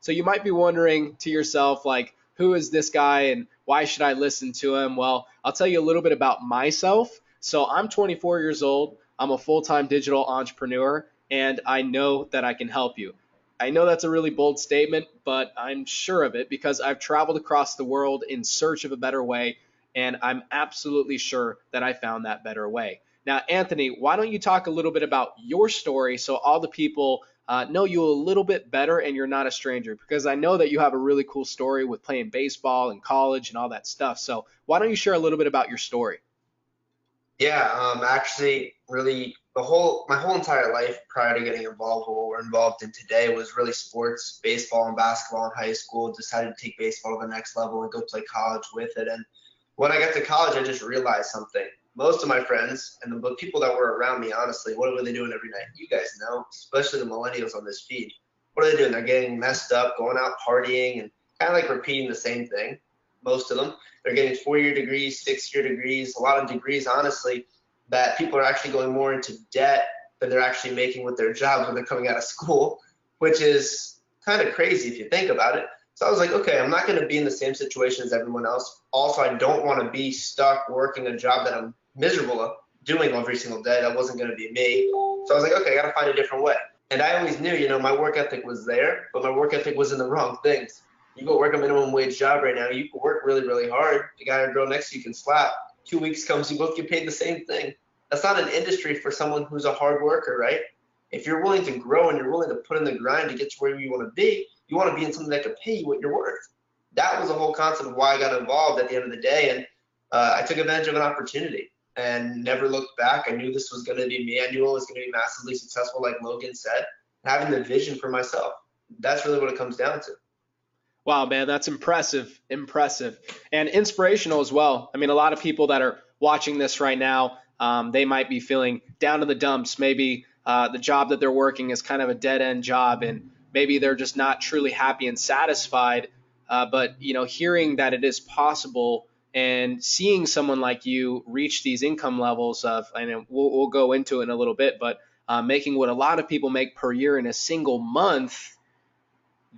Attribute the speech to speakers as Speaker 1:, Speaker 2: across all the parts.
Speaker 1: So you might be wondering to yourself, like, who is this guy and why should I listen to him? Well, I'll tell you a little bit about myself. So I'm 24 years old. I'm a full-time digital entrepreneur, and I know that I can help you. I know that's a really bold statement, but I'm sure of it because I've traveled across the world in search of a better way, and I'm absolutely sure that I found that better way. Now, Anthony, why don't you talk a little bit about your story so all the people know you a little bit better and you're not a stranger? Because I know that you have a really cool story with playing baseball in college and all that stuff. So why don't you share a little bit about your story?
Speaker 2: Yeah, actually, really, my whole entire life prior to getting involved with what we're involved in today was really sports, baseball and basketball in high school. Decided to take baseball to the next level and go play college with it. And when I got to college, I just realized something. Most of my friends and the people that were around me, honestly, what were they doing every night? You guys know, especially the millennials on this feed. What are they doing? They're getting messed up, going out partying, and kind of like repeating the same thing. Most of them. They're getting 4-year degrees, 6-year degrees, a lot of degrees, honestly, that people are actually going more into debt than they're actually making with their jobs when they're coming out of school, which is kind of crazy if you think about it. So I was like, okay, I'm not going to be in the same situation as everyone else. Also, I don't want to be stuck working a job that I'm miserable of doing every single day. That wasn't going to be me. So I was like, okay, I got to find a different way. And I always knew, my work ethic was there, but my work ethic was in the wrong things. You go work a minimum wage job right now, you can work really, really hard. The guy or girl next to you can slap. 2 weeks comes, you both get paid the same thing. That's not an industry for someone who's a hard worker, right? If you're willing to grow and you're willing to put in the grind to get to where you want to be, you want to be in something that can pay you what you're worth. That was the whole concept of why I got involved at the end of the day. And I took advantage of an opportunity and never looked back. I knew this was going to be me. I knew I was going to be massively successful, like Logan said, having the vision for myself. That's really what it comes down to.
Speaker 1: Wow, man, that's impressive, impressive, and inspirational as well. I mean, a lot of people that are watching this right now, they might be feeling down in the dumps. Maybe the job that they're working is kind of a dead end job, and maybe they're just not truly happy and satisfied. But hearing that it is possible and seeing someone like you reach these income levels of, and we'll go into it in a little bit, but making what a lot of people make per year in a single month,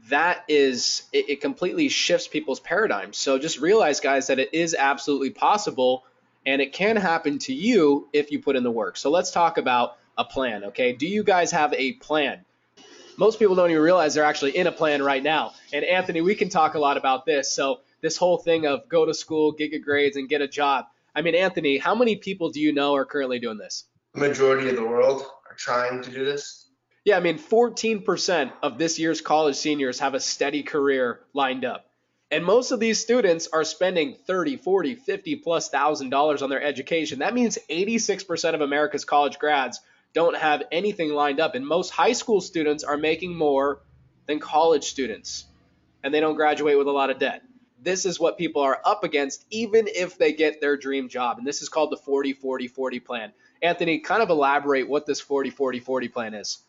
Speaker 1: that is it completely shifts people's paradigms. So just realize, guys, that it is absolutely possible and it can happen to you if you put in the work. So let's talk about a plan. Okay, do you guys have a plan? Most people don't even realize they're actually in a plan right now. And Anthony, we can talk a lot about this. So this whole thing of go to school, get good grades, and get a job. I mean, Anthony, how many people do you know are currently doing this?
Speaker 2: The majority of the world are trying to do this.
Speaker 1: Yeah, I mean, 14% of this year's college seniors have a steady career lined up. And most of these students are spending 30, 40, 50 plus $1,000 on their education. That means 86% of America's college grads don't have anything lined up. And most high school students are making more than college students. And they don't graduate with a lot of debt. This is what people are up against, even if they get their dream job. And this is called the 40-40-40 plan. Anthony, kind of elaborate what this 40-40-40 plan is.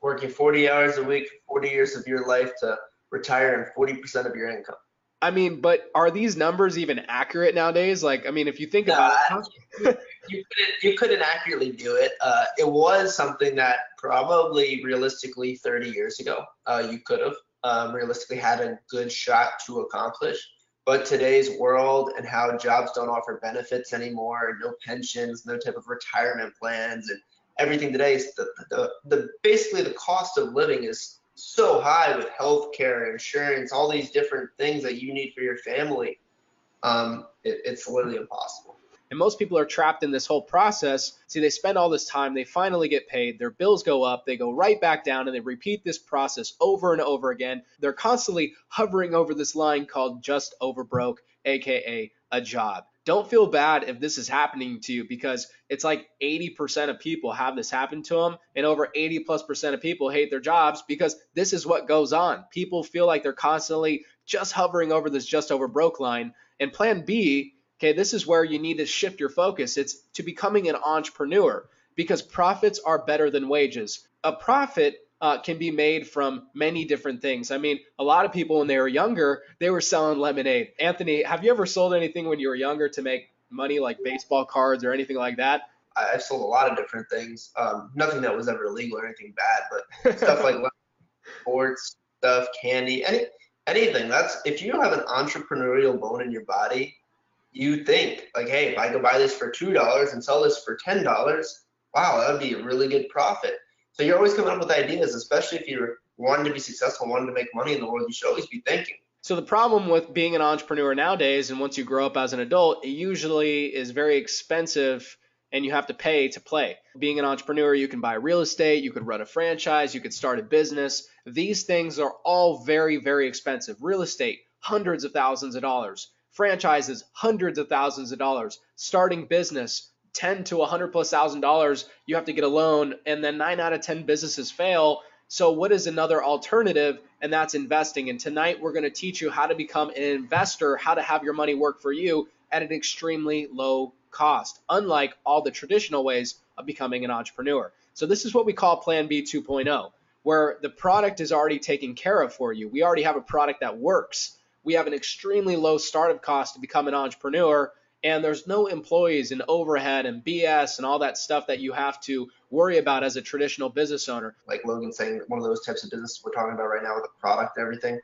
Speaker 2: Working 40 hours a week, 40 years of your life to retire and 40% of your income.
Speaker 1: I mean, but are these numbers even accurate nowadays? Like, I mean, if you think about
Speaker 2: Nah,
Speaker 1: it,
Speaker 2: you couldn't accurately do it. It was something that probably realistically 30 years ago you could have realistically had a good shot to accomplish. But today's world and how jobs don't offer benefits anymore, no pensions, no type of retirement plans, and everything today is the basically the cost of living is so high with healthcare, insurance, all these different things that you need for your family. It's literally impossible.
Speaker 1: and most people are trapped in this whole process. See, they spend all this time, they finally get paid, their bills go up, they go right back down, and they repeat this process over and over again. They're constantly hovering over this line called just over broke, aka a job. Don't feel bad if this is happening to you because it's like 80% of people have this happen to them, and over 80 plus percent of people hate their jobs because this is what goes on. People feel like they're constantly just hovering over this just over broke line. And plan B, okay, this is where you need to shift your focus. It's to becoming an entrepreneur because profits are better than wages. A profit can be made from many different things. I mean, a lot of people when they were younger, they were selling lemonade. Anthony, have you ever sold anything when you were younger to make money, like baseball cards or anything like that?
Speaker 2: I've sold a lot of different things. Nothing that was ever illegal or anything bad, but stuff like sports. stuff, candy, anything. That's if you have an entrepreneurial bone in your body, you think like, hey, if I could buy this for $2 and sell this for $10, wow, that would be a really good profit. So you're always coming up with ideas, especially if you're wanting to be successful, wanting to make money in the world. You should always be thinking.
Speaker 1: So the problem with being an entrepreneur nowadays, and once you grow up as an adult, it usually is very expensive and you have to pay to play. Being an entrepreneur, you can buy real estate, you could run a franchise, you could start a business. These things are all very, very expensive. Real estate, hundreds of thousands of dollars. Franchises, hundreds of thousands of dollars. Starting business, 10 to 100 plus $1,000, you have to get a loan, and then 9 out of 10 businesses fail. So what is another alternative? And that's investing. And tonight we're going to teach you how to become an investor, how to have your money work for you at an extremely low cost, unlike all the traditional ways of becoming an entrepreneur. So this is what we call Plan B 2.0, where the product is already taken care of for you. We already have a product that works. We have an extremely low startup cost to become an entrepreneur, and there's no employees and overhead and BS and all that stuff that you have to worry about as a traditional business owner.
Speaker 2: Like Logan saying, one of those types of business we're talking about right now with the product and everything,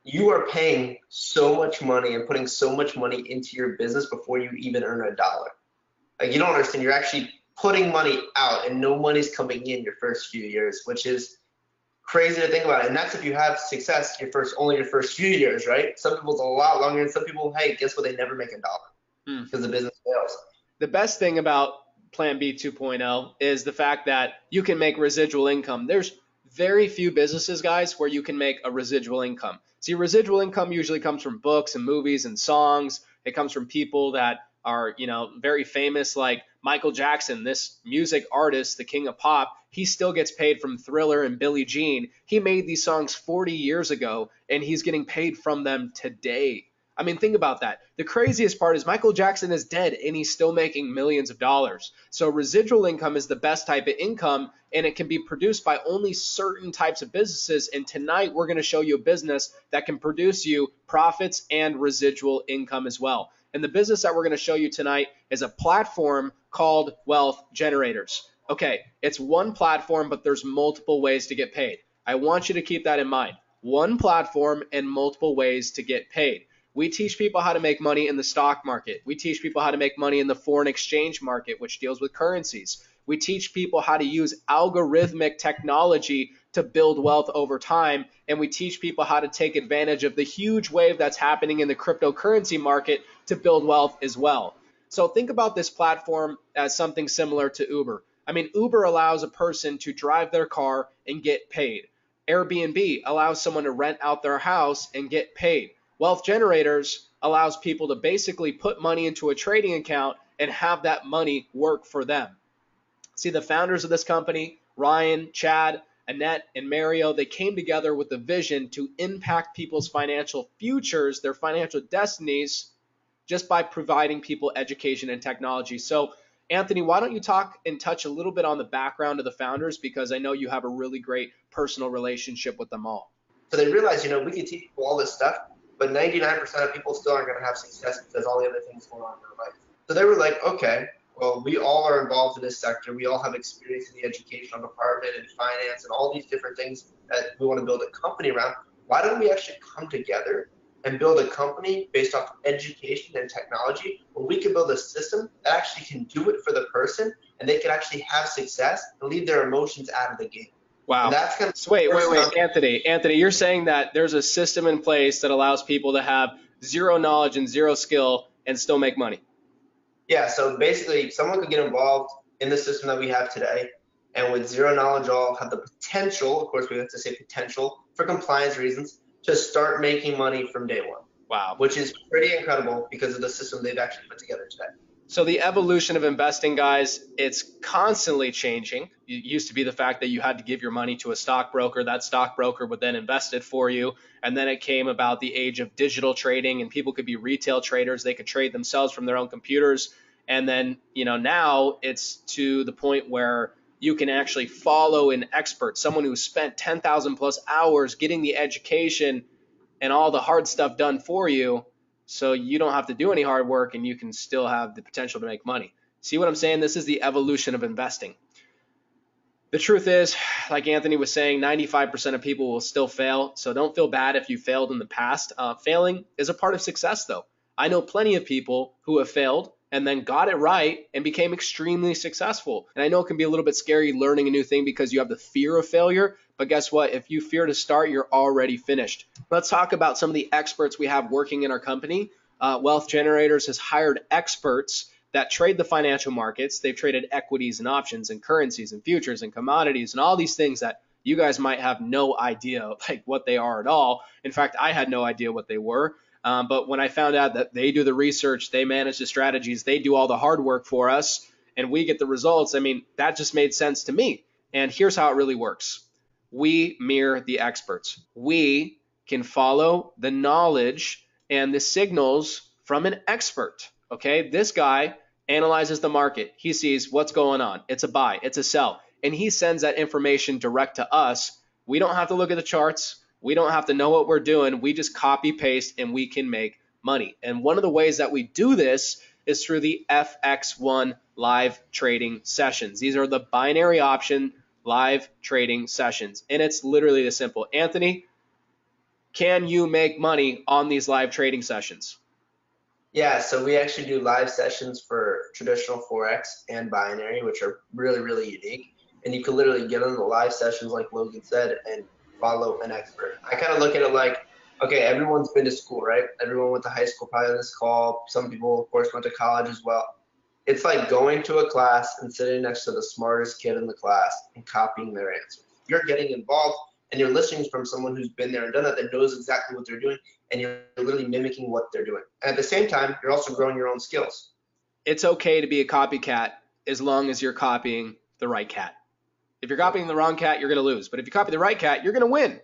Speaker 2: you are paying so much money and putting so much money into your business before you even earn a dollar. Like, you don't understand. You're actually putting money out and no money's coming in your first few years, which is crazy to think about. And that's if you have success only your first few years, right? Some people's a lot longer, and some people, hey, guess what? They never make a dollar because the business fails.
Speaker 1: The best thing about Plan B 2.0 is the fact that you can make residual income. There's very few businesses, guys, where you can make a residual income. See, residual income usually comes from books and movies and songs. It comes from people that are, very famous, like Michael Jackson, this music artist, the king of pop. He still gets paid from Thriller and Billie Jean. He made these songs 40 years ago, and he's getting paid from them today. I mean, think about that. The craziest part is Michael Jackson is dead and he's still making millions of dollars. So residual income is the best type of income, and it can be produced by only certain types of businesses. And tonight we're going to show you a business that can produce you profits and residual income as well. And the business that we're going to show you tonight is a platform called Wealth Generators. Okay, it's one platform, but there's multiple ways to get paid. I want you to keep that in mind. One platform and multiple ways to get paid. We teach people how to make money in the stock market. We teach people how to make money in the foreign exchange market, which deals with currencies. We teach people how to use algorithmic technology to build wealth over time. And we teach people how to take advantage of the huge wave that's happening in the cryptocurrency market to build wealth as well. So think about this platform as something similar to Uber. I mean, Uber allows a person to drive their car and get paid. Airbnb allows someone to rent out their house and get paid. Wealth Generators allows people to basically put money into a trading account and have that money work for them. See, the founders of this company, Ryan, Chad, Annette, and Mario, they came together with the vision to impact people's financial futures, their financial destinies, just by providing people education and technology. So, Anthony, why don't you talk and touch a little bit on the background of the founders, because I know you have a really great personal relationship with them all.
Speaker 2: So they realized, we can teach people all this stuff, but 99% of people still aren't going to have success because all the other things going on in their life. So they were like, okay, well, we all are involved in this sector. We all have experience in the educational department and finance and all these different things that we want to build a company around. Why don't we actually come together and build a company based off education and technology where we can build a system that actually can do it for the person and they can actually have success and leave their emotions out of the game.
Speaker 1: Wow.
Speaker 2: And that's kind of
Speaker 1: so wait, Anthony, you're saying that there's a system in place that allows people to have zero knowledge and zero skill and still make money?
Speaker 2: Yeah, so basically someone could get involved in the system that we have today and with zero knowledge all have the potential, of course we have to say potential for compliance reasons, to start making money from day one.
Speaker 1: Wow.
Speaker 2: Which is pretty incredible because of the system they've actually put together today.
Speaker 1: So the evolution of investing, guys, it's constantly changing. It used to be the fact that you had to give your money to a stockbroker. That stockbroker would then invest it for you. And then it came about the age of digital trading, and people could be retail traders. They could trade themselves from their own computers. And then, now it's to the point where you can actually follow an expert, someone who spent 10,000 plus hours getting the education and all the hard stuff done for you. So you don't have to do any hard work and you can still have the potential to make money. See what I'm saying? This is the evolution of investing. The truth is, like Anthony was saying, 95% of people will still fail. So don't feel bad if you failed in the past. Failing is a part of success, though. I know plenty of people who have failed and then got it right and became extremely successful. And I know it can be a little bit scary learning a new thing because you have the fear of failure. But guess what? If you fear to start, you're already finished. Let's talk about some of the experts we have working in our company. Wealth Generators has hired experts that trade the financial markets. They've traded equities and options and currencies and futures and commodities and all these things that you guys might have no idea like what they are at all. In fact, I had no idea what they were. But when I found out that they do the research, they manage the strategies, they do all the hard work for us, and we get the results, I mean, that just made sense to me. And here's how it really works. We mirror the experts. We can follow the knowledge and the signals from an expert. Okay, this guy analyzes the market. He sees what's going on. It's a buy, it's a sell, and he sends that information direct to us. We don't have to look at the charts. We don't have to know what we're doing. We just copy paste and we can make money. And one of the ways that we do this is through the FX1 live trading sessions. These are the binary option live trading sessions. And it's literally this simple. Anthony, can you make money on these live trading sessions?
Speaker 2: Yeah, so we actually do live sessions for traditional Forex and binary, which are really, really unique. And you can literally get on the live sessions, like Logan said, and follow an expert. I kind of look at it like, okay, everyone's been to school, right? Everyone went to high school probably on this call. Some people, of course, went to college as well. It's like going to a class and sitting next to the smartest kid in the class and copying their answers. You're getting involved and you're listening from someone who's been there and done that knows exactly what they're doing, and you're literally mimicking what they're doing. And at the same time, you're also growing your own skills.
Speaker 1: It's okay to be a copycat as long as you're copying the right cat. If you're copying the wrong cat, you're going to lose. But if you copy the right cat, you're going to win.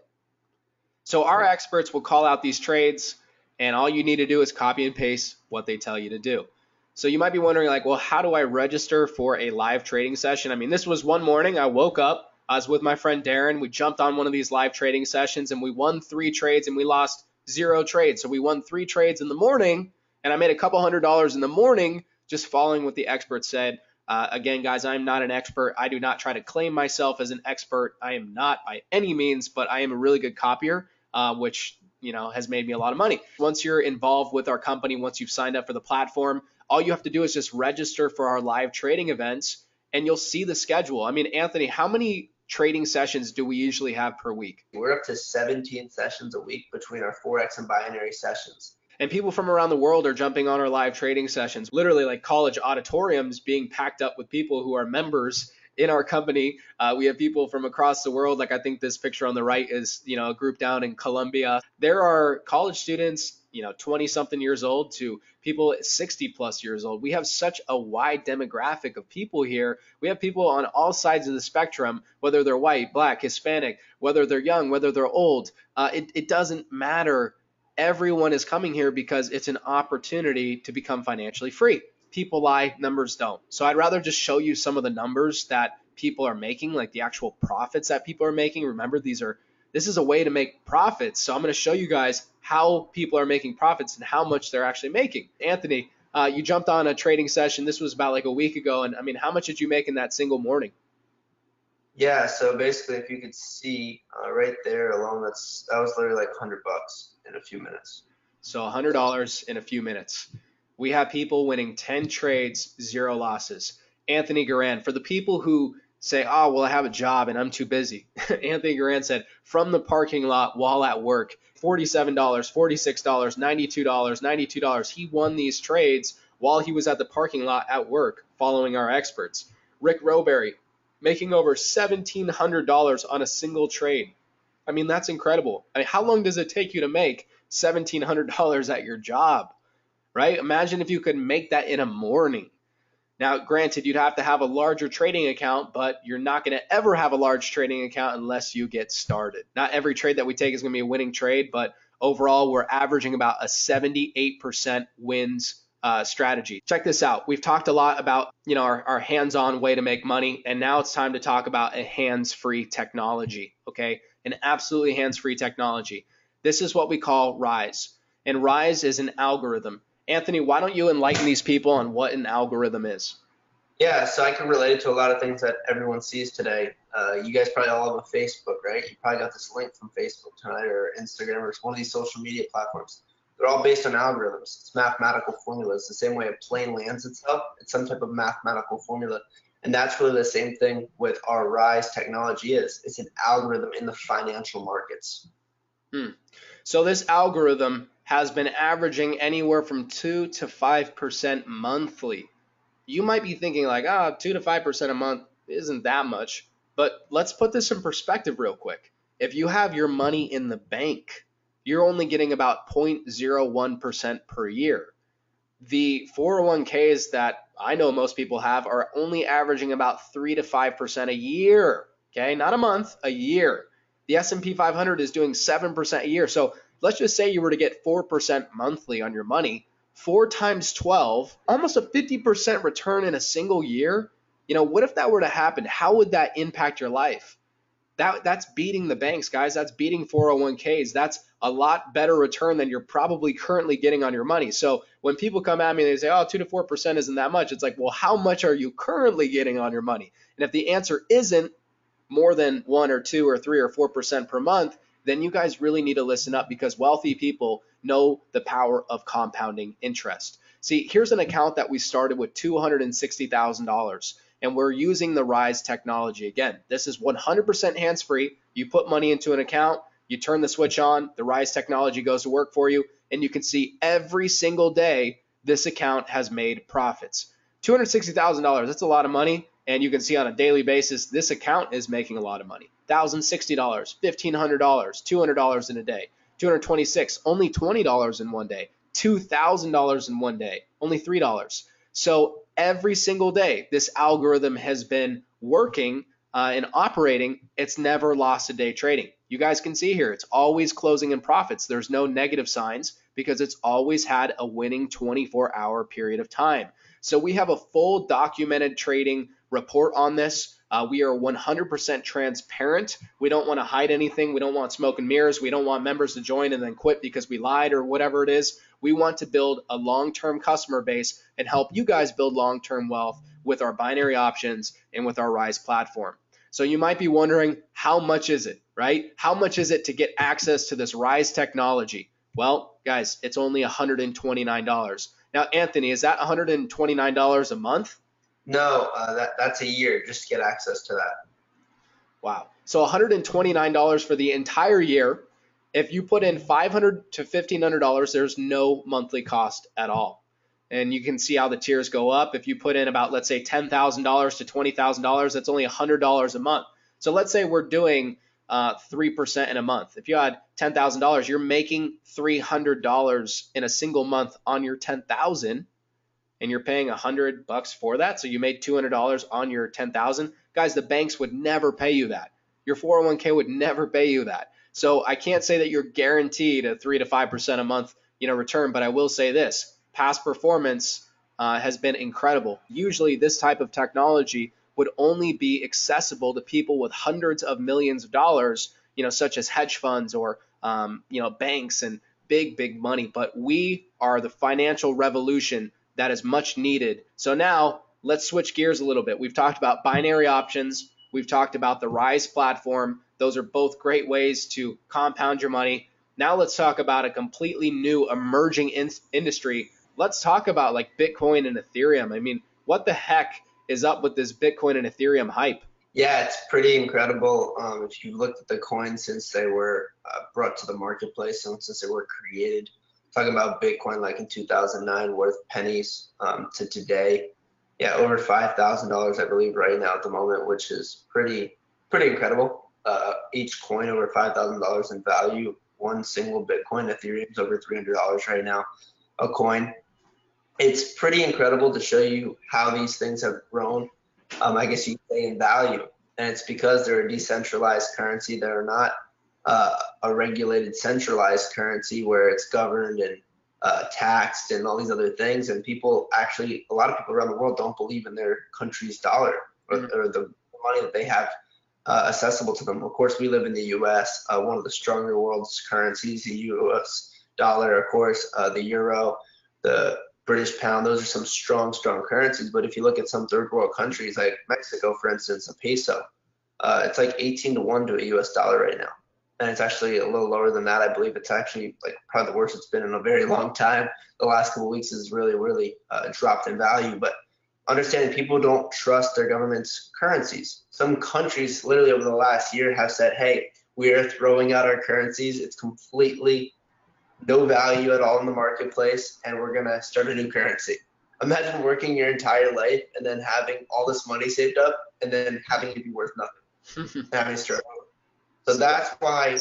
Speaker 1: So our experts will call out these trades, and all you need to do is copy and paste what they tell you to do. So you might be wondering, like, well, how do I register for a live trading session? I mean, this was one morning. I woke up. I was with my friend Darren. We jumped on one of these live trading sessions, and we won 3 trades, and we lost 0 trades. So we won 3 trades in the morning, and I made a couple $100 in the morning just following what the expert said. Again, guys, I'm not an expert. I do not try to claim myself as an expert. I am not by any means, but I am a really good copier, which has made me a lot of money. Once you're involved with our company, once you've signed up for the platform, all you have to do is just register for our live trading events, and you'll see the schedule. I mean, Anthony, how many trading sessions do we usually have per week?
Speaker 2: We're up to 17 sessions a week between our Forex and binary sessions.
Speaker 1: And people from around the world are jumping on our live trading sessions, literally like college auditoriums being packed up with people who are members in our company. We have people from across the world. Like I think this picture on the right is, a group down in Colombia. There are college students, 20 something years old to people 60 plus years old. We have such a wide demographic of people here. We have people on all sides of the spectrum, whether they're white, black, Hispanic, whether they're young, whether they're old. It doesn't matter. Everyone is coming here because it's an opportunity to become financially free. People lie, numbers don't. So I'd rather just show you some of the numbers that people are making, like the actual profits that people are making. Remember, this is a way to make profits. So I'm going to show you guys how people are making profits and how much they're actually making. Anthony, you jumped on a trading session. This was about like a week ago. And I mean, how much did you make in that single morning?
Speaker 2: Yeah, so basically, if you could see right there alone, that was literally like $100 in a few minutes.
Speaker 1: So $100 in a few minutes. We have people winning 10 trades, 0 losses. Anthony Garan, for the people who say, oh, well, I have a job and I'm too busy. Anthony Garan said, from the parking lot while at work, $47, $46, $92. He won these trades while he was at the parking lot at work following our experts. Rick Roberry, making over $1,700 on a single trade. I mean, that's incredible. I mean, how long does it take you to make $1,700 at your job, right? Imagine if you could make that in a morning. Now, granted, you'd have to have a larger trading account, but you're not going to ever have a large trading account unless you get started. Not every trade that we take is going to be a winning trade, but overall, we're averaging about a 78% wins strategy. Check this out. We've talked a lot about, our hands-on way to make money, and now it's time to talk about a hands-free technology, okay? An absolutely hands-free technology. This is what we call Rise, and Rise is an algorithm. Anthony, why don't you enlighten these people on what an algorithm is?
Speaker 2: Yeah, so I can relate it to a lot of things that everyone sees today. You guys probably all have a Facebook, right? You probably got this link from Facebook tonight or Instagram or one of these social media platforms. They're all based on algorithms. It's mathematical formulas. The same way a plane lands itself, it's some type of mathematical formula. And that's really the same thing with our Rise technology is. It's an algorithm in the financial markets.
Speaker 1: So this algorithm has been averaging anywhere from 2 to 5% monthly. You might be thinking like, 2 to 5% a month isn't that much. But let's put this in perspective real quick. If you have your money in the bank, you're only getting about 0.01% per year. The 401ks that I know most people have are only averaging about 3 to 5% a year. Okay, not a month, a year. The S&P 500 is doing 7% a year. So let's just say you were to get 4% monthly on your money. 4 times 12, almost a 50% return in a single year. What if that were to happen? How would that impact your life? That's beating the banks, guys. That's beating 401ks. That's a lot better return than you're probably currently getting on your money. So when people come at me and they say, 2 to 4% isn't that much, it's like, well, how much are you currently getting on your money? And if the answer isn't more than 1 or 2 or 3 or 4% per month, then you guys really need to listen up, because wealthy people know the power of compounding interest. See, here's an account that we started with $260,000. And we're using the Rise technology. Again, this is 100% hands-free. You put money into an account, you turn the switch on, the Rise technology goes to work for you, and you can see every single day this account has made profits. $260,000, that's a lot of money, and you can see on a daily basis this account is making a lot of money. $1,060, $1,500, $200 in a day, $226, only $20 in one day, $2,000 in one day, only $3. So every single day, this algorithm has been working and operating. It's never lost a day trading. You guys can see here, it's always closing in profits. There's no negative signs because it's always had a winning 24-hour period of time. So we have a full documented trading report on this. We are 100% transparent. We don't want to hide anything. We don't want smoke and mirrors. We don't want members to join and then quit because we lied or whatever it is. We want to build a long-term customer base and help you guys build long-term wealth with our binary options and with our Rise platform. So you might be wondering, how much is it, right? How much is it to get access to this Rise technology? Well, guys, it's only $129. Now, Anthony, is that $129 a month?
Speaker 2: No, that's a year just to get access to that.
Speaker 1: Wow. So $129 for the entire year. If you put in $500 to $1,500, there's no monthly cost at all. And you can see how the tiers go up. If you put in about, let's say, $10,000 to $20,000, that's only $100 a month. So let's say we're doing 3% in a month. If you had $10,000, you're making $300 in a single month on your $10,000. And you're paying $100 for that, so you made $200 on your $10,000. Guys, the banks would never pay you that. Your 401k would never pay you that. So I can't say that you're guaranteed a 3 to 5% a month, return, but I will say this: past performance has been incredible. Usually, this type of technology would only be accessible to people with hundreds of millions of dollars, such as hedge funds or banks and big money. But we are the financial revolution that is much needed. So now let's switch gears a little bit. We've talked about binary options. We've talked about the Rise platform. Those are both great ways to compound your money. Now let's talk about a completely new emerging industry. Let's talk about like Bitcoin and Ethereum. I mean, what the heck is up with this Bitcoin and Ethereum hype?
Speaker 2: Yeah, it's pretty incredible. If you looked at the coins since they were brought to the marketplace and since they were created, talking about Bitcoin like in 2009 worth pennies to today, yeah, over $5,000 I believe right now at the moment, which is pretty incredible. Each coin over $5,000 in value. One single Bitcoin, Ethereum's over $300 right now a coin. It's pretty incredible to show you how these things have grown. I guess you could say in value, and it's because they're a decentralized currency. They're not a regulated centralized currency where it's governed and taxed and all these other things. And people actually, a lot of people around the world don't believe in their country's dollar or the money that they have accessible to them. Of course, we live in the U.S., one of the stronger world's currencies, the U.S. dollar, of course, the euro, the British pound. Those are some strong currencies. But if you look at some third world countries like Mexico, for instance, a peso, It's like 18 to 1 to a US dollar right now. And it's actually a little lower than that. I believe it's actually like probably the worst it's been in a very long time. The last couple of weeks has really dropped in value. But understanding people don't trust their government's currencies. Some countries literally over the last year have said, hey, we are throwing out our currencies. It's completely no value at all in the marketplace, and we're going to start a new currency. Imagine working your entire life and then having all this money saved up and then having it be worth nothing and having to start over. So that's why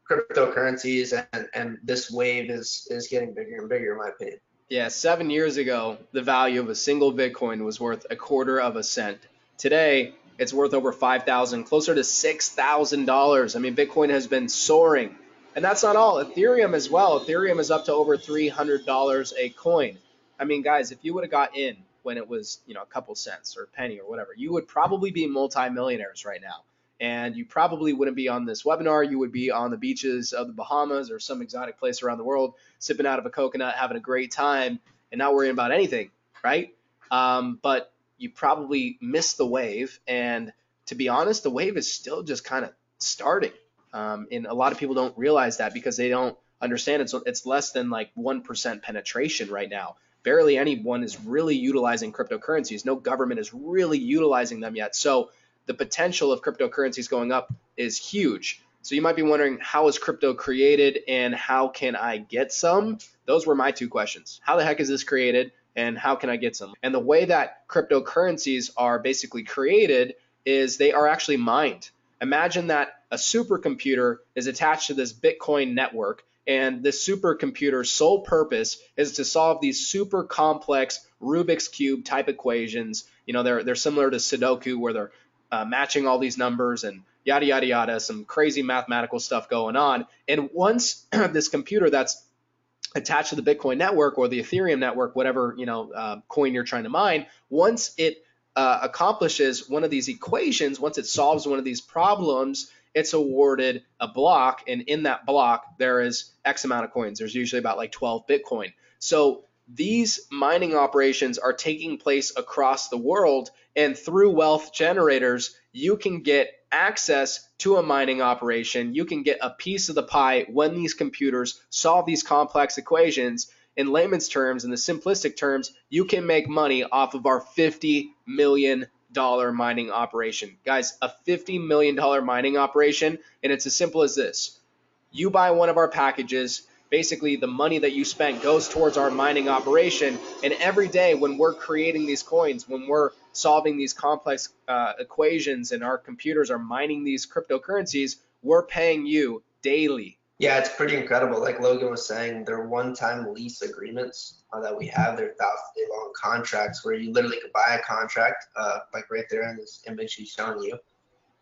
Speaker 2: cryptocurrencies and this wave is getting bigger and bigger, in my opinion.
Speaker 1: Yeah, 7 years ago, the value of a single Bitcoin was worth a quarter of a cent. Today, it's worth over $5,000, closer to $6,000. I mean, Bitcoin has been soaring. And that's not all. Ethereum as well. Ethereum is up to over $300 a coin. I mean, guys, if you would have got in when it was, a couple cents or a penny or whatever, you would probably be multimillionaires right now. And you probably wouldn't be on this webinar. You would be on the beaches of the Bahamas or some exotic place around the world, sipping out of a coconut, having a great time, and not worrying about anything, right? But you probably missed the wave. And to be honest, the wave is still just kind of starting. And a lot of people don't realize that because they don't understand it's less than like 1% penetration right now. Barely anyone is really utilizing cryptocurrencies. No government is really utilizing them yet. So the potential of cryptocurrencies going up is huge. So you might be wondering, how is crypto created and how can I get some? Those were my two questions. How the heck is this created and how can I get some? And the way that cryptocurrencies are basically created is they are actually mined. Imagine that a supercomputer is attached to this Bitcoin network, and this supercomputer's sole purpose is to solve these super complex Rubik's Cube type equations. They're similar to Sudoku, where they're matching all these numbers and yada, yada, yada, some crazy mathematical stuff going on. And once this computer that's attached to the Bitcoin network or the Ethereum network, whatever, coin you're trying to mine, once it accomplishes one of these equations, once it solves one of these problems, it's awarded a block. And in that block, there is X amount of coins. There's usually about like 12 Bitcoin. So these mining operations are taking place across the world, and through wealth generators, you can get access to a mining operation. You can get a piece of the pie when these computers solve these complex equations. In layman's terms, in the simplistic terms, you can make money off of our $50 million mining operation. Guys, a $50 million mining operation, and it's as simple as this. You buy one of our packages. Basically, the money that you spent goes towards our mining operation. And every day when we're creating these coins, when we're solving these complex equations and our computers are mining these cryptocurrencies, we're paying you daily.
Speaker 2: Yeah, it's pretty incredible. Like Logan was saying, they're one-time lease agreements that we have. They're 1,000-day long contracts where you literally could buy a contract, like right there in this image he's showing you.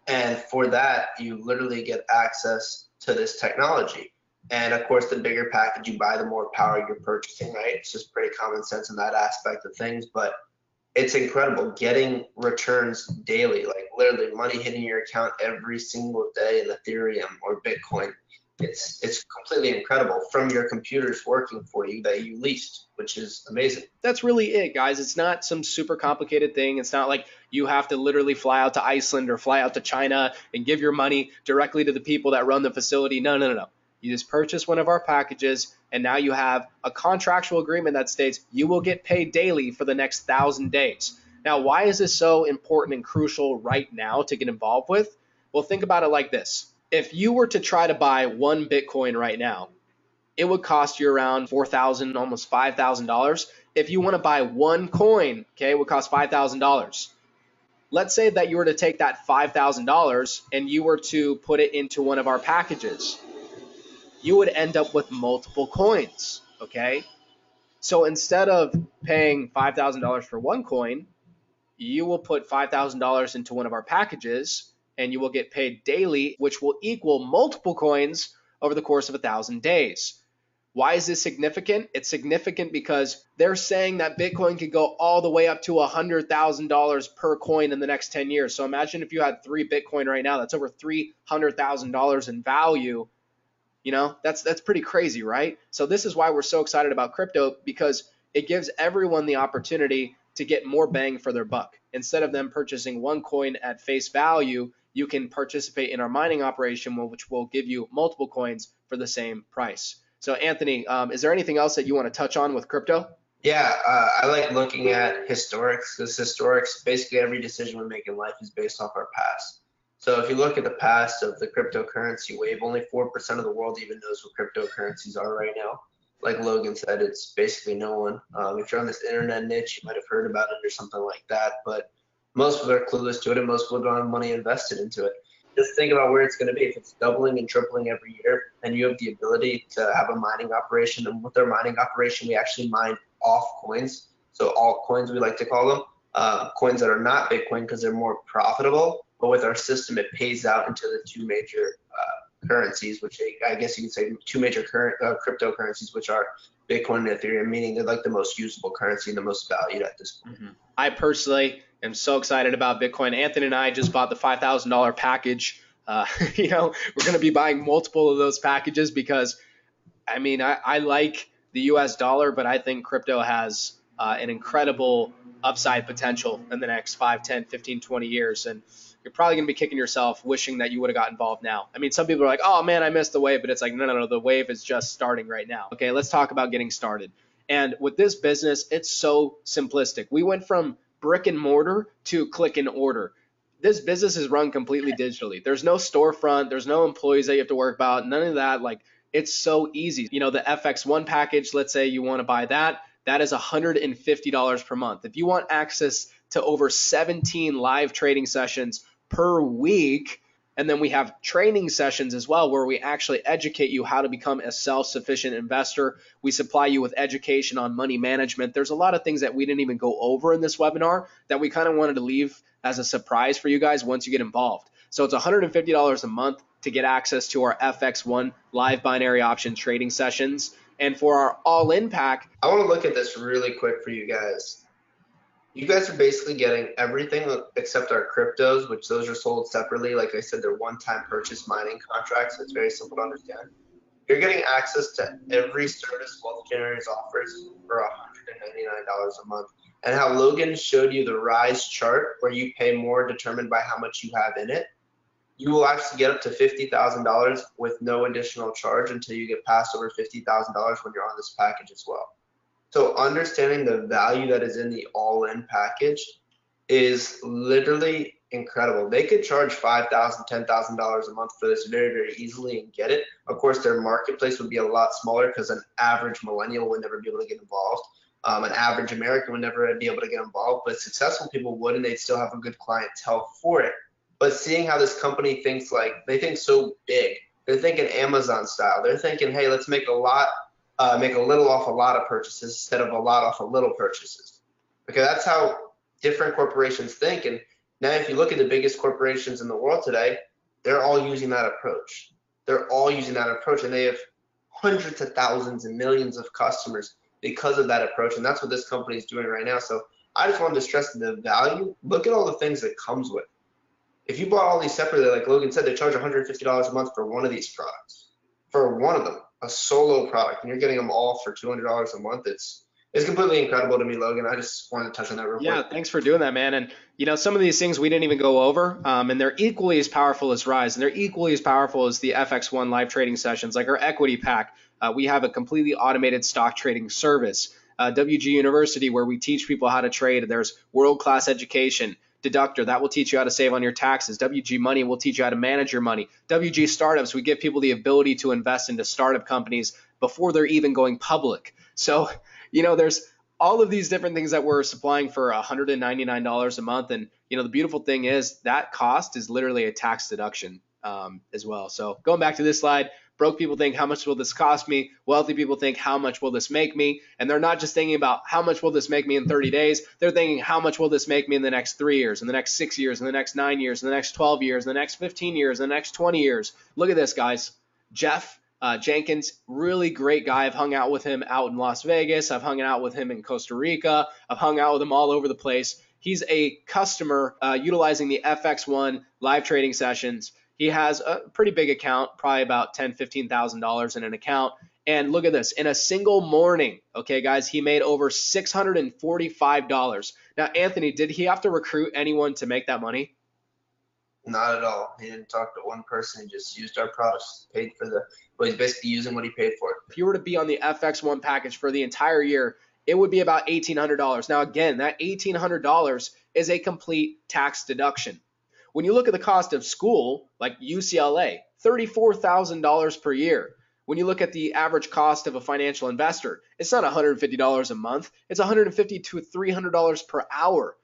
Speaker 2: And for that, you literally get access to this technology. And of course, the bigger package you buy, the more power you're purchasing, right? It's just pretty common sense in that aspect of things. But it's incredible getting returns daily, like literally money hitting your account every single day in Ethereum or Bitcoin. It's completely incredible from your computers working for you that you leased, which is amazing.
Speaker 1: That's really it, guys. It's not some super complicated thing. It's not like you have to literally fly out to Iceland or fly out to China and give your money directly to the people that run the facility. No. You just purchase one of our packages, and now you have a contractual agreement that states you will get paid daily for the next 1,000 days. Now, why is this so important and crucial right now to get involved with? Well, think about it like this. If you were to try to buy one Bitcoin right now, it would cost you around $4,000, almost $5,000. If you want to buy one coin, okay, it would cost $5,000. Let's say that you were to take that $5,000 and you were to put it into one of our packages. You would end up with multiple coins, okay? So instead of paying $5,000 for one coin, you will put $5,000 into one of our packages and you will get paid daily, which will equal multiple coins over the course of 1,000 days. Why is this significant? It's significant because they're saying that Bitcoin could go all the way up to $100,000 per coin in the next 10 years. So imagine if you had 3 Bitcoin right now, that's over $300,000 in value. That's pretty crazy, right? So this is why we're so excited about crypto, because it gives everyone the opportunity to get more bang for their buck. Instead of them purchasing one coin at face value, you can participate in our mining operation, which will give you multiple coins for the same price. So Anthony, is there anything else that you want to touch on with crypto?
Speaker 2: Yeah, I like looking at historics because historics, basically every decision we make in life is based off our past. So if you look at the past of the cryptocurrency wave, only 4% of the world even knows what cryptocurrencies are right now. Like Logan said, it's basically no one. If you're on this internet niche, you might have heard about it or something like that, but most people are clueless to it and most people don't have money invested into it. Just think about where it's going to be. If it's doubling and tripling every year, and you have the ability to have a mining operation, and with our mining operation, we actually mine off coins. So altcoins, we like to call them, coins that are not Bitcoin because they're more profitable. But with our system, it pays out into the two major currencies, which I guess you could say two major cryptocurrencies, which are Bitcoin and Ethereum, meaning they're like the most usable currency and the most valued at this point.
Speaker 1: I personally am so excited about Bitcoin. Anthony and I just bought the $5,000 package. We're going to be buying multiple of those packages because, I like the US dollar, but I think crypto has an incredible upside potential in the next 5, 10, 15, 20 years. And you're probably going to be kicking yourself wishing that you would have got involved now. Some people are like, oh man, I missed the wave, but it's like, no, the wave is just starting right now. Okay, let's talk about getting started. And with this business, it's so simplistic. We went from brick and mortar to click and order. This business is run completely digitally. There's no storefront. There's no employees that you have to work about. None of that. It's so easy. The FX1 package, let's say you want to buy that. That is $150 per month. If you want access to over 17 live trading sessions per week, and then we have training sessions as well where we actually educate you how to become a self-sufficient investor. We supply you with education on money management. There's a lot of things that we didn't even go over in this webinar that we kind of wanted to leave as a surprise for you guys once you get involved. So it's $150 a month to get access to our FX1 live binary option trading sessions. And for our all-in pack,
Speaker 2: I want to look at this really quick for you guys. You guys are basically getting everything except our cryptos, which those are sold separately. Like I said, they're one-time purchase mining contracts. So it's very simple to understand. You're getting access to every service Wealth Generators offers for $199 a month. And how Logan showed you the rise chart where you pay more determined by how much you have in it, you will actually get up to $50,000 with no additional charge until you get past over $50,000 when you're on this package as well. So understanding the value that is in the all-in package is literally incredible. They could charge $5,000, $10,000 a month for this very, very easily and get it. Of course, their marketplace would be a lot smaller because an average millennial would never be able to get involved. An average American would never be able to get involved, but successful people would, and they'd still have a good clientele for it. But seeing how this company thinks, they think so big. They're thinking Amazon style. They're thinking, hey, let's make a little off a lot of purchases instead of a lot off of little purchases. Okay, that's how different corporations think. And now if you look at the biggest corporations in the world today, they're all using that approach. And they have hundreds of thousands and millions of customers because of that approach. And that's what this company is doing right now. So I just wanted to stress the value. Look at all the things that comes with. If you bought all these separately, like Logan said, they charge $150 a month for one of these products. For one of them, a solo product, and you're getting them all for $200 a month. It's completely incredible to me, Logan. I just wanted to touch on that real quick.
Speaker 1: Yeah, thanks for doing that, man. And some of these things we didn't even go over, and they're equally as powerful as Rise, and they're equally as powerful as the FX1 live trading sessions, like our equity pack. We have a completely automated stock trading service. WG University, where we teach people how to trade. There's world-class education. Deductor, that will teach you how to save on your taxes. WG Money will teach you how to manage your money. WG Startups, we give people the ability to invest into startup companies before they're even going public. So, there's all of these different things that we're supplying for $199 a month. And, the beautiful thing is that cost is literally a tax deduction as well. So going back to this slide, broke people think, how much will this cost me? Wealthy people think, how much will this make me? And they're not just thinking about how much will this make me in 30 days. They're thinking, how much will this make me in the next 3 years, in the next 6 years, in the next 9 years, in the next 12 years, in the next 15 years, in the next 20 years. Look at this, guys. Jeff Jenkins, really great guy. I've hung out with him out in Las Vegas. I've hung out with him in Costa Rica. I've hung out with him all over the place. He's a customer utilizing the FX1 live trading sessions. He has a pretty big account, probably about $10,000, $15,000 in an account. And look at this. In a single morning, okay, guys, he made over $645. Now, Anthony, did he have to recruit anyone to make that money?
Speaker 2: Not at all. He didn't talk to one person. He just used our products, paid for well, he's basically using what he paid for.
Speaker 1: If you were to be on the FX1 package for the entire year, it would be about $1,800. Now, again, that $1,800 is a complete tax deduction. When you look at the cost of school, like UCLA, $34,000 per year. When you look at the average cost of a financial investor, it's not $150 a month. It's $150 to $300 per hour.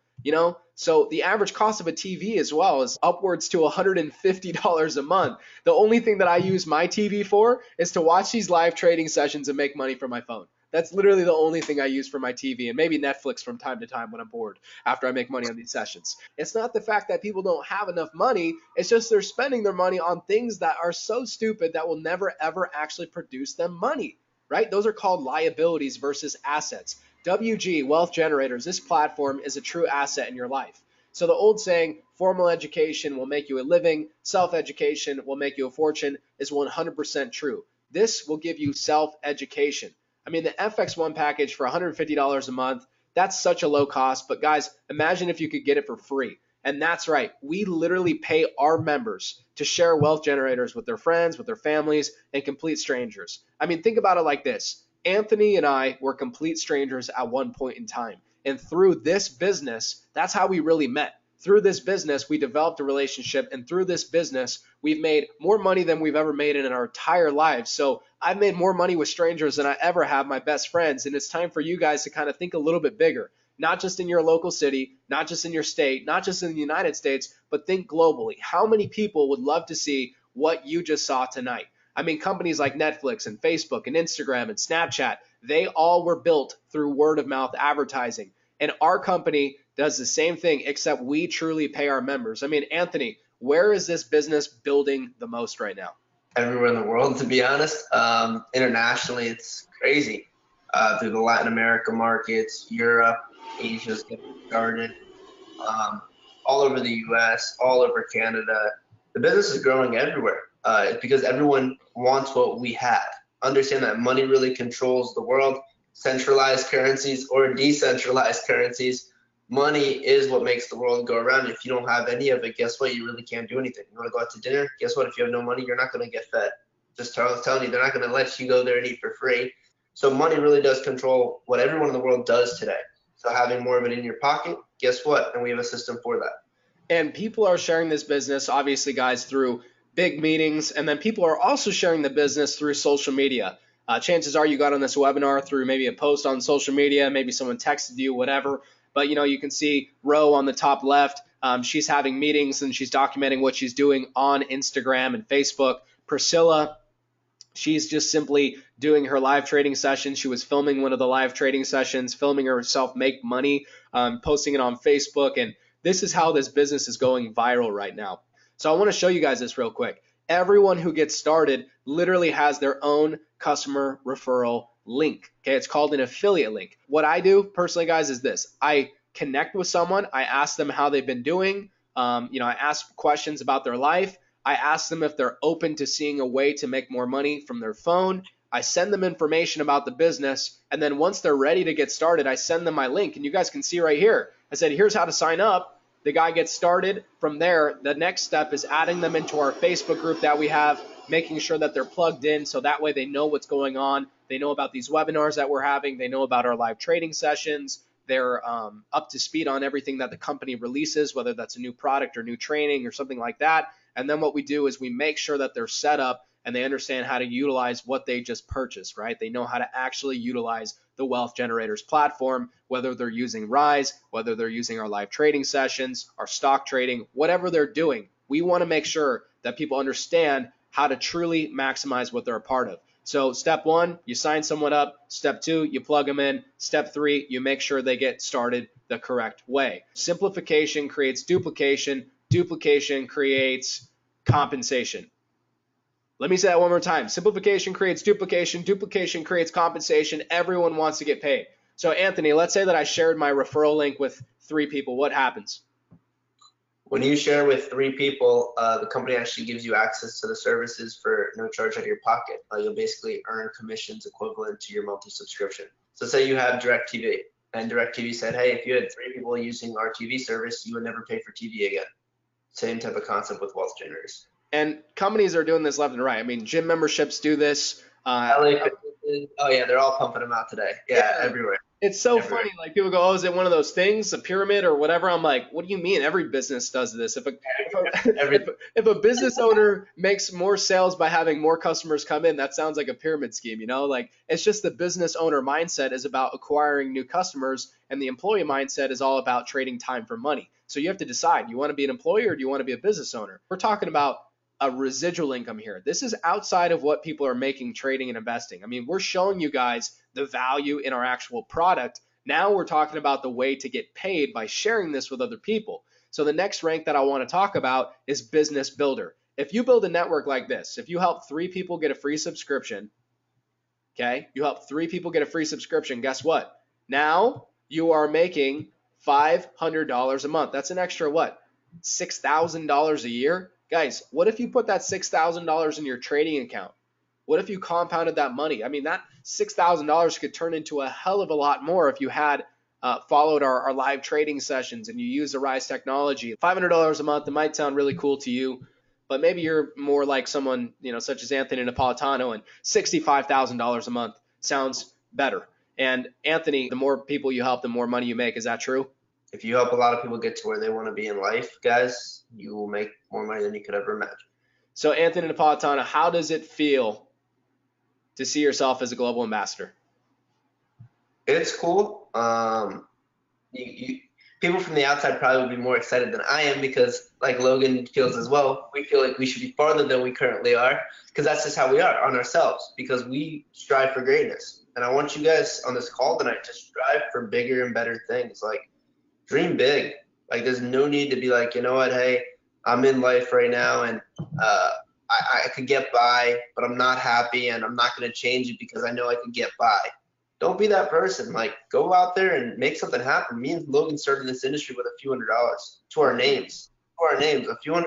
Speaker 1: So the average cost of a TV as well is upwards to $150 a month. The only thing that I use my TV for is to watch these live trading sessions and make money from my phone. That's literally the only thing I use for my TV, and maybe Netflix from time to time when I'm bored after I make money on these sessions. It's not the fact that people don't have enough money. It's just they're spending their money on things that are so stupid that will never, ever actually produce them money, right? Those are called liabilities versus assets. WG, Wealth Generators, this platform is a true asset in your life. So the old saying, formal education will make you a living, self-education will make you a fortune, is 100% true. This will give you self-education. I mean, the FX1 package for $150 a month, that's such a low cost. But guys, imagine if you could get it for free. And that's right. We literally pay our members to share Wealth Generators with their friends, with their families, and complete strangers. I mean, think about it like this. Anthony and I were complete strangers at one point in time. And through this business, that's how we really met. Through this business, we developed a relationship. And through this business, we've made more money than we've ever made in our entire lives. So I've made more money with strangers than I ever have my best friends. And it's time for you guys to kind of think a little bit bigger. Not just in your local city, not just in your state, not just in the United States, but think globally. How many people would love to see what you just saw tonight? I mean, companies like Netflix and Facebook and Instagram and Snapchat, they all were built through word of mouth advertising. And our company does the same thing, except we truly pay our members. I mean, Anthony, where is this business building the most right now?
Speaker 2: Everywhere in the world, to be honest. Internationally, it's crazy. Through the Latin America markets, Europe, Asia's getting started, all over the US, all over Canada. The business is growing everywhere. It's because everyone wants what we have. Understand that money really controls the world. Centralized currencies or decentralized currencies, money is what makes the world go around. If you don't have any of it, guess what? You really can't do anything. You want to go out to dinner? Guess what? If you have no money, you're not going to get fed. Just telling you, they're not going to let you go there and eat for free. So money really does control what everyone in the world does today. So having more of it in your pocket, guess what? And we have a system for that.
Speaker 1: And people are sharing this business, obviously, guys, through big meetings. And then people are also sharing the business through social media. Chances are you got on this webinar through maybe a post on social media, maybe someone texted you, whatever. But, you can see Ro on the top left. She's having meetings and she's documenting what she's doing on Instagram and Facebook. Priscilla, she's just simply doing her live trading session. She was filming one of the live trading sessions, filming herself make money, posting it on Facebook. And this is how this business is going viral right now. So I want to show you guys this real quick. Everyone who gets started literally has their own customer referral link. Okay, it's called an affiliate link. What I do personally, guys, is this. I connect with someone. I ask them how they've been doing. I ask questions about their life. I ask them if they're open to seeing a way to make more money from their phone. I send them information about the business. And then once they're ready to get started, I send them my link. And you guys can see right here, I said, here's how to sign up. The guy gets started. From there, the next step is adding them into our Facebook group that we have, making sure that they're plugged in so that way they know what's going on. They know about these webinars that we're having. They know about our live trading sessions. They're up to speed on everything that the company releases, whether that's a new product or new training or something like that. And then what we do is we make sure that they're set up and they understand how to utilize what they just purchased, right? They know how to actually utilize the Wealth Generators platform, whether they're using Rise, whether they're using our live trading sessions, our stock trading, whatever they're doing. We want to make sure that people understand how to truly maximize what they're a part of. So step one, you sign someone up. Step two, you plug them in. Step three, you make sure they get started the correct way. Simplification creates duplication. Duplication creates compensation. Let me say that one more time. Simplification creates duplication. Duplication creates compensation. Everyone wants to get paid. So Anthony, let's say that I shared my referral link with 3 people. What happens?
Speaker 2: When you share with 3 people, the company actually gives you access to the services for no charge out of your pocket. You'll basically earn commissions equivalent to your monthly subscription. So say you have DirecTV, and DirecTV said, hey, if you had 3 people using our TV service, you would never pay for TV again. Same type of concept with wealth generators.
Speaker 1: And companies are doing this left and right. I mean, gym memberships do this.
Speaker 2: LA Fitness, oh yeah, they're all pumping them out today. Yeah,
Speaker 1: Yeah,
Speaker 2: everywhere,
Speaker 1: it's so
Speaker 2: everywhere.
Speaker 1: funny. Like people go, "Oh, is it one of those things, a pyramid or whatever?" I'm like, "What do you mean? Every business does this.
Speaker 2: Every
Speaker 1: If a business owner makes more sales by having more customers come in, that sounds like a pyramid scheme, you know? Like it's just the business owner mindset is about acquiring new customers, and the employee mindset is all about trading time for money. So you have to decide: you want to be an employee or do you want to be a business owner? We're talking about a residual income here. This is outside of what people are making trading and investing. I mean, we're showing you guys the value in our actual product. Now we're talking about the way to get paid by sharing this with other people. So the next rank that I want to talk about is business builder. If you build a network like this, if you help 3 people get a free subscription, okay? You help 3 people get a free subscription, guess what? Now you are making $500 a month. That's an extra what? $6,000 a year? Guys, what if you put that $6,000 in your trading account? What if you compounded that money? I mean, that $6,000 could turn into a hell of a lot more if you had followed our live trading sessions and you use the Rise technology. $500 a month, it might sound really cool to you, but maybe you're more like someone, you know, such as Anthony Napolitano, and $65,000 a month sounds better. And Anthony, the more people you help, the more money you make. Is that true?
Speaker 2: If you help a lot of people get to where they want to be in life, guys, you will make more money than you could ever imagine.
Speaker 1: So Anthony Napolitano, how does it feel to see yourself as a global ambassador?
Speaker 2: It's cool. People from the outside probably would be more excited than I am because, like Logan feels as well, we feel like we should be farther than we currently are because that's just how we are on ourselves because we strive for greatness. And I want you guys on this call tonight to strive for bigger and better things. Like, dream big. Like, there's no need to be like, you know what, hey, I'm in life right now and I could get by, but I'm not happy and I'm not going to change it because I know I can get by. Don't be that person. Like, go out there and make something happen. Me and Logan started in this industry with a few $100s to our names. To our names, a few $100.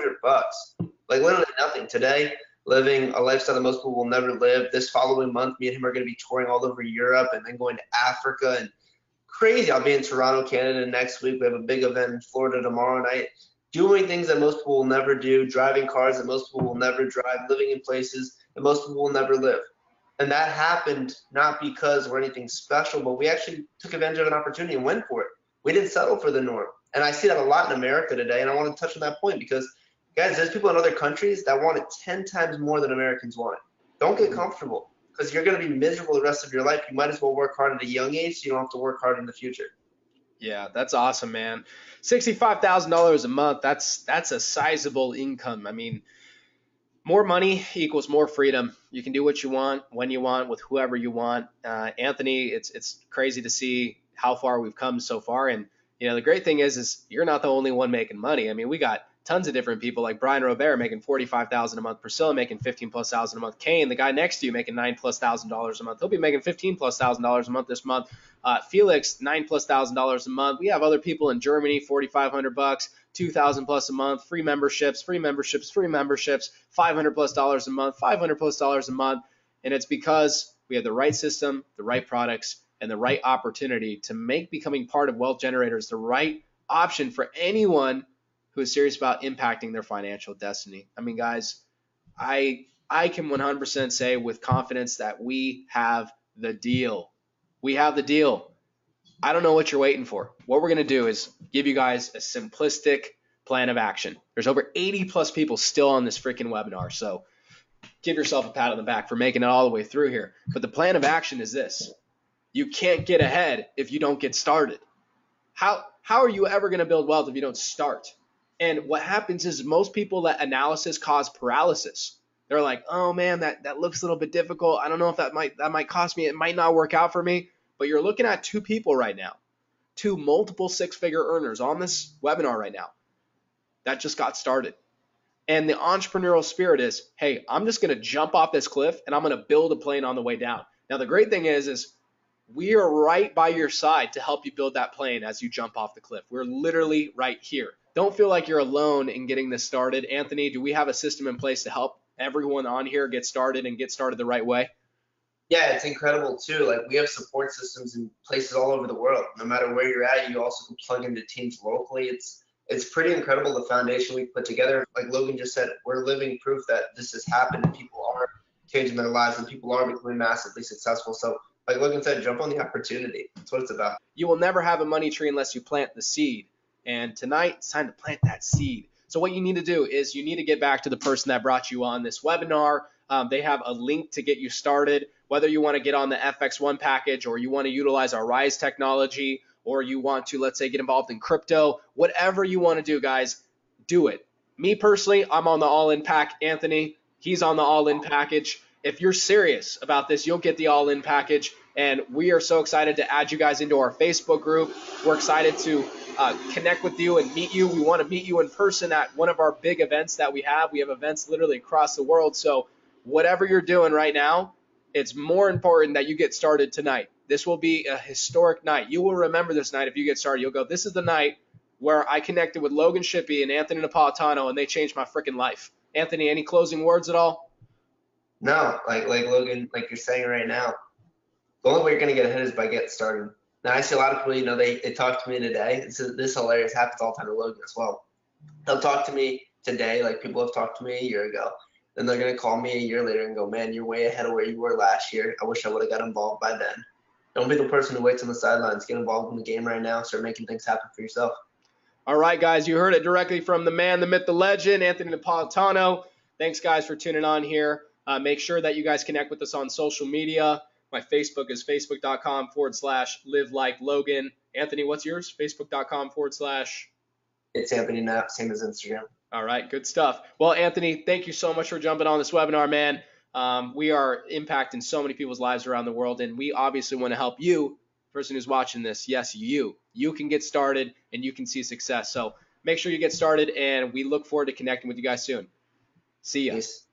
Speaker 2: Like, literally nothing. Today, living a lifestyle that most people will never live. This following month, me and him are going to be touring all over Europe and then going to Africa and crazy. I'll be in Toronto, Canada next week. We have a big event in Florida tomorrow night. Doing things that most people will never do, driving cars that most people will never drive, living in places that most people will never live. And that happened not because we're anything special, but we actually took advantage of an opportunity and went for it. We didn't settle for the norm. And I see that a lot in America today, and I want to touch on that point because, guys, there's people in other countries that want it 10 times more than Americans want it. Don't get comfortable because you're going to be miserable the rest of your life. You might as well work hard at a young age so you don't have to work hard in the future.
Speaker 1: Yeah, that's awesome, man. $65,000 a month, that's a sizable income. I mean, more money equals more freedom. You can do what you want, when you want, with whoever you want. Anthony, it's crazy to see how far we've come so far. And you know, the great thing is you're not the only one making money. I mean, we got tons of different people like Brian Robert making $45,000 a month, Priscilla making 15 plus thousand a month, Kane, the guy next to you, making $9 plus thousand a month. He'll be making 15 plus $1,000 a month this month. Felix, $9 plus thousand a month. We have other people in Germany, $4,500, 2,000 plus a month, free memberships, $500 plus a month, $500 plus a month. And it's because we have the right system, the right products, and the right opportunity to make becoming part of Wealth Generators the right option for anyone who is serious about impacting their financial destiny. I mean, guys, I can 100% say with confidence that we have the deal. We have the deal. I don't know what you're waiting for. What we're going to do is give you guys a simplistic plan of action. There's over 80 plus people still on this freaking webinar, so give yourself a pat on the back for making it all the way through here. But the plan of action is this. You can't get ahead if you don't get started. How are you ever going to build wealth if you don't start? And what happens is most people let analysis cause paralysis. They're like, oh man, that looks a little bit difficult. I don't know if that might cost me. It might not work out for me. But you're looking at 2 people right now, 2 multiple 6-figure earners on this webinar right now that just got started. And the entrepreneurial spirit is, hey, I'm just going to jump off this cliff and I'm going to build a plane on the way down. Now, the great thing is we are right by your side to help you build that plane as you jump off the cliff. We're literally right here. Don't feel like you're alone in getting this started. Anthony, do we have a system in place to help everyone on here get started and get started the right way?
Speaker 2: Yeah, it's incredible too. Like, we have support systems in places all over the world. No matter where you're at, you also can plug into teams locally. It's it's pretty incredible the foundation we put together. Like Logan just said, we're living proof that this has happened and people are changing their lives and people are becoming massively successful. So like Logan said, jump on the opportunity. That's what it's about.
Speaker 1: You will never have a money tree unless you plant the seed. And tonight, it's time to plant that seed. So what you need to do is you need to get back to the person that brought you on this webinar. They have a link to get you started. Whether you want to get on the FX1 package or you want to utilize our Rise technology or you want to, let's say, get involved in crypto, whatever you want to do, guys, do it. Me personally, I'm on the all-in pack. Anthony, he's on the all-in package. If you're serious about this, you'll get the all-in package. And we are so excited to add you guys into our Facebook group. We're excited to connect with you and meet you. We want to meet you in person at one of our big events that we have. We have events literally across the world. So whatever you're doing right now, it's more important that you get started tonight. This will be a historic night. You will remember this night if you get started. You'll go, this is the night where I connected with Logan Shippey and Anthony Napolitano, and they changed my freaking life. Anthony, any closing words at all?
Speaker 2: No, like Logan, like you're saying right now, the only way you're going to get ahead is by getting started. Now, I see a lot of people, you know, they talk to me today. This is hilarious. Happens all the time to Logan as well. They'll talk to me today, like people have talked to me a year ago. Then they're going to call me a year later and go, man, you're way ahead of where you were last year. I wish I would have got involved by then. Don't be the person who waits on the sidelines. Get involved in the game right now. Start making things happen for yourself.
Speaker 1: All right, guys, you heard it directly from the man, the myth, the legend, Anthony Napolitano. Thanks, guys, for tuning on here. Make sure that you guys connect with us on social media. My Facebook is facebook.com/live like Logan. Anthony, what's yours? Facebook.com/
Speaker 2: It's Anthony Knapp, same as Instagram.
Speaker 1: All right, good stuff. Well, Anthony, thank you so much for jumping on this webinar, man. We are impacting so many people's lives around the world, and we obviously want to help you, person who's watching this. Yes, you. You can get started, and you can see success. So make sure you get started, and we look forward to connecting with you guys soon. See ya.
Speaker 2: Peace.